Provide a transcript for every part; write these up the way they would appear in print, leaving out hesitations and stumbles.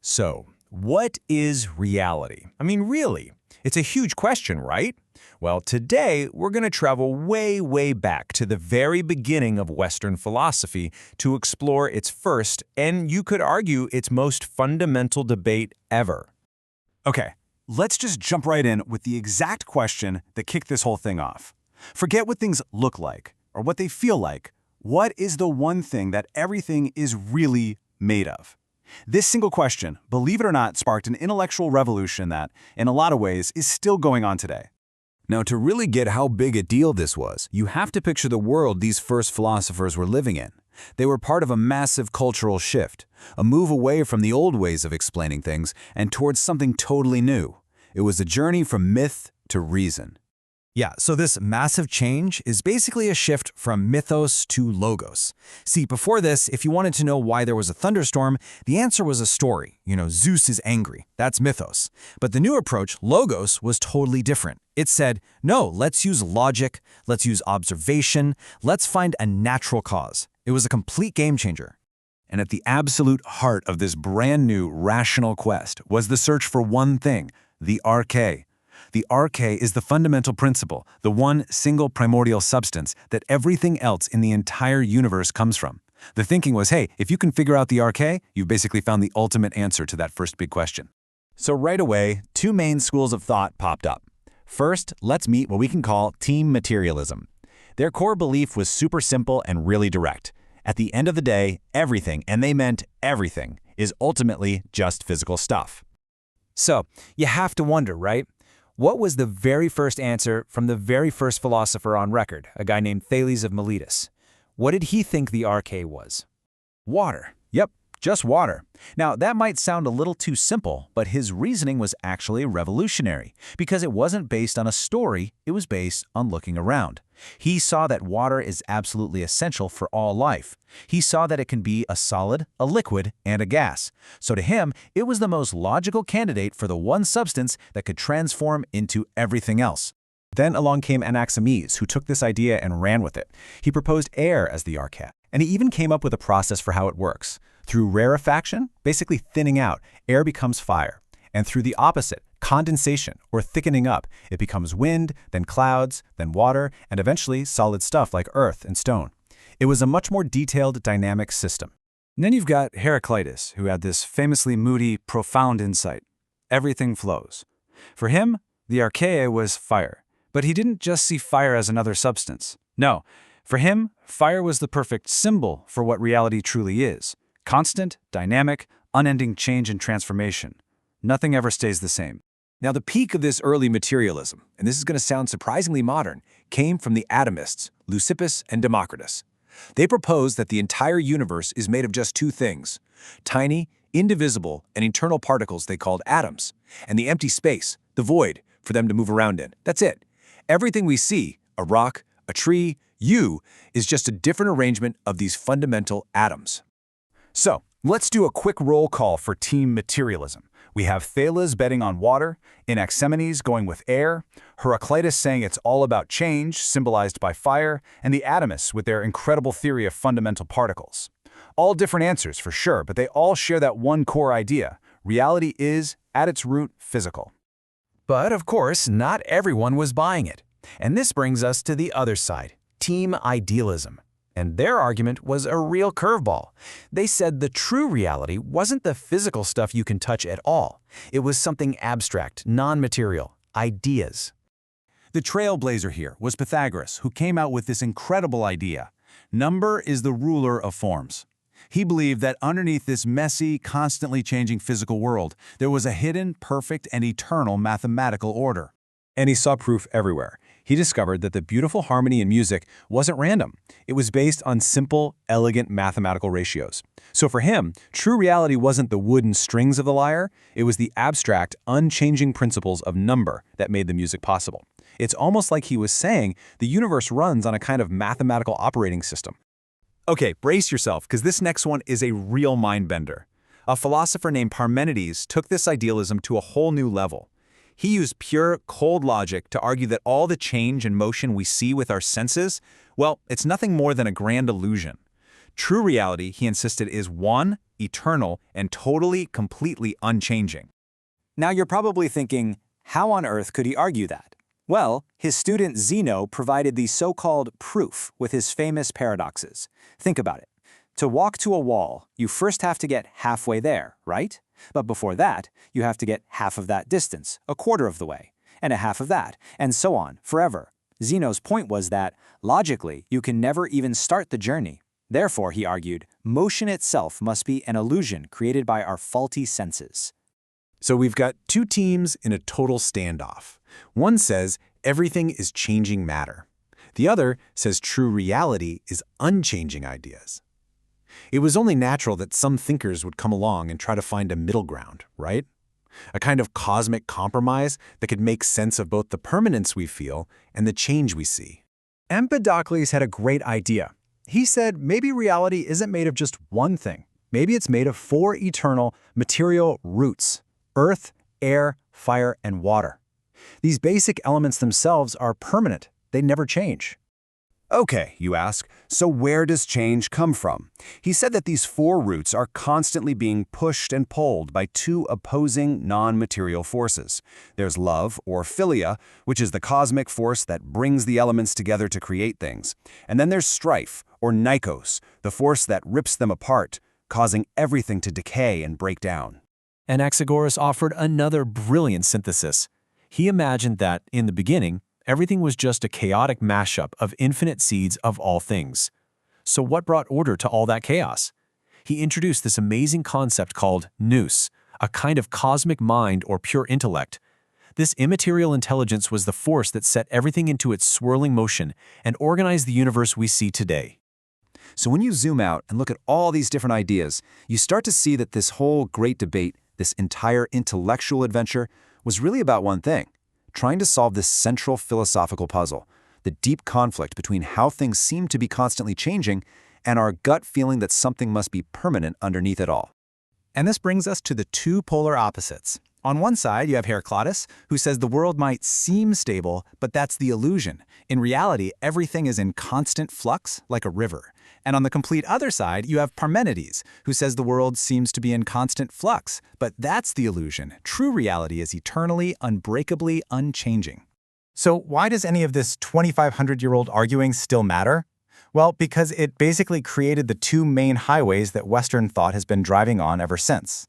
So, what is reality? I mean, really, it's a huge question, right? Well, today we're going to travel way, way back to the very beginning of Western philosophy to explore its first, and you could argue its most fundamental debate ever. Okay, let's just jump right in with the exact question that kicked this whole thing off. Forget what things look like or what they feel like. What is the one thing that everything is really made of? This single question, believe it or not, sparked an intellectual revolution that, in a lot of ways, is still going on today. Now, to really get how big a deal this was, you have to picture the world these first philosophers were living in. They were part of a massive cultural shift, a move away from the old ways of explaining things and towards something totally new. It was a journey from myth to reason. Yeah, so this massive change is basically a shift from mythos to logos. See, before this, if you wanted to know why there was a thunderstorm, the answer was a story. Zeus is angry. That's mythos. But the new approach, logos, was totally different. It said, no, let's use logic, let's use observation, let's find a natural cause. It was a complete game changer. And at the absolute heart of this brand new rational quest was the search for one thing, the arche. The arche is the fundamental principle, the one single primordial substance that everything else in the entire universe comes from. The thinking was, hey, if you can figure out the arche, you've basically found the ultimate answer to that first big question. So right away, two main schools of thought popped up. First, let's meet what we can call team materialism. Their core belief was super simple and really direct. At the end of the day, everything, and they meant everything, is ultimately just physical stuff. So, you have to wonder, right? What was the very first answer from the very first philosopher on record, a guy named Thales of Miletus? What did he think the arche was? Water. Yep, just water. Now, that might sound a little too simple, but his reasoning was actually revolutionary, because it wasn't based on a story, it was based on looking around. He saw that water is absolutely essential for all life. He saw that it can be a solid, a liquid, and a gas. So to him, it was the most logical candidate for the one substance that could transform into everything else. Then along came Anaximenes, who took this idea and ran with it. He proposed air as the arche, and he even came up with a process for how it works. Through rarefaction, basically thinning out, air becomes fire. And through the opposite, condensation, or thickening up, it becomes wind, then clouds, then water, and eventually solid stuff like earth and stone. It was a much more detailed, dynamic system. And then you've got Heraclitus, who had this famously moody, profound insight. Everything flows. For him, the arche was fire. But he didn't just see fire as another substance. No, for him, fire was the perfect symbol for what reality truly is. Constant, dynamic, unending change and transformation. Nothing ever stays the same. Now, the peak of this early materialism, and this is going to sound surprisingly modern, came from the Atomists, Leucippus and Democritus. They proposed that the entire universe is made of just two things: tiny, indivisible, and eternal particles they called atoms, and the empty space, the void, for them to move around in. That's it. Everything we see, a rock, a tree, you, is just a different arrangement of these fundamental atoms. So, let's do a quick roll call for team materialism. We have Thales betting on water, Anaximenes going with air, Heraclitus saying it's all about change, symbolized by fire, and the Atomists with their incredible theory of fundamental particles. All different answers for sure, but they all share that one core idea. Reality is, at its root, physical. But of course, not everyone was buying it. And this brings us to the other side, team idealism. And their argument was a real curveball. They said the true reality wasn't the physical stuff you can touch at all. It was something abstract, non-material, ideas. The trailblazer here was Pythagoras, who came out with this incredible idea. Number is the ruler of forms. He believed that underneath this messy, constantly changing physical world, there was a hidden, perfect, and eternal mathematical order. And he saw proof everywhere. He discovered that the beautiful harmony in music wasn't random. It was based on simple, elegant mathematical ratios. So for him, true reality wasn't the wooden strings of the lyre, it was the abstract, unchanging principles of number that made the music possible. It's almost like he was saying the universe runs on a kind of mathematical operating system. Okay, brace yourself, because this next one is a real mind-bender. A philosopher named Parmenides took this idealism to a whole new level. He used pure, cold logic to argue that all the change and motion we see with our senses, well, it's nothing more than a grand illusion. True reality, he insisted, is one, eternal, and totally, completely unchanging. Now you're probably thinking, how on earth could he argue that? Well, his student Zeno provided the so-called proof with his famous paradoxes. Think about it. To walk to a wall, you first have to get halfway there, right? But before that, you have to get half of that distance, a quarter of the way, and a half of that, and so on, forever. Zeno's point was that, logically, you can never even start the journey. Therefore, he argued, motion itself must be an illusion created by our faulty senses. So we've got two teams in a total standoff. One says everything is changing matter. The other says true reality is unchanging ideas. It was only natural that some thinkers would come along and try to find a middle ground, right? A kind of cosmic compromise that could make sense of both the permanence we feel and the change we see. Empedocles had a great idea. He said maybe reality isn't made of just one thing. Maybe it's made of 4 eternal material roots: earth, air, fire, and water. These basic elements themselves are permanent. They never change. Okay, you ask, so where does change come from? He said that these 4 roots are constantly being pushed and pulled by 2 opposing non-material forces. There's love, or philia, which is the cosmic force that brings the elements together to create things. And then there's strife, or nikos, the force that rips them apart, causing everything to decay and break down. Anaximenes offered another brilliant synthesis. He imagined that, in the beginning, everything was just a chaotic mashup of infinite seeds of all things. So what brought order to all that chaos? He introduced this amazing concept called nous, a kind of cosmic mind or pure intellect. This immaterial intelligence was the force that set everything into its swirling motion and organized the universe we see today. So when you zoom out and look at all these different ideas, you start to see that this whole great debate, this entire intellectual adventure, was really about one thing: trying to solve this central philosophical puzzle, the deep conflict between how things seem to be constantly changing and our gut feeling that something must be permanent underneath it all. And this brings us to the 2 polar opposites. On one side, you have Heraclitus, who says the world might seem stable, but that's the illusion. In reality, everything is in constant flux, like a river. And on the complete other side, you have Parmenides, who says the world seems to be in constant flux, but that's the illusion. True reality is eternally, unbreakably unchanging. So why does any of this 2,500-year-old arguing still matter? Well, because it basically created the 2 main highways that Western thought has been driving on ever since.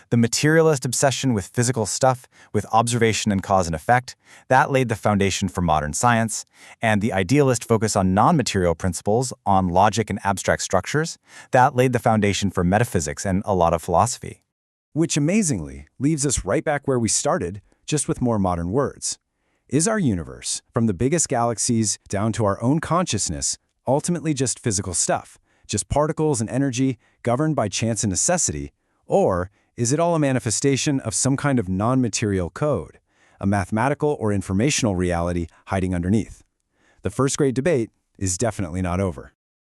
The materialist obsession with physical stuff, with observation and cause and effect, that laid the foundation for modern science, and the idealist focus on non-material principles, on logic and abstract structures, that laid the foundation for metaphysics and a lot of philosophy. Which amazingly leaves us right back where we started, just with more modern words. Is our universe, from the biggest galaxies down to our own consciousness, ultimately just physical stuff, just particles and energy governed by chance and necessity, or is it all a manifestation of some kind of non-material code, a mathematical or informational reality hiding underneath? The first great debate is definitely not over.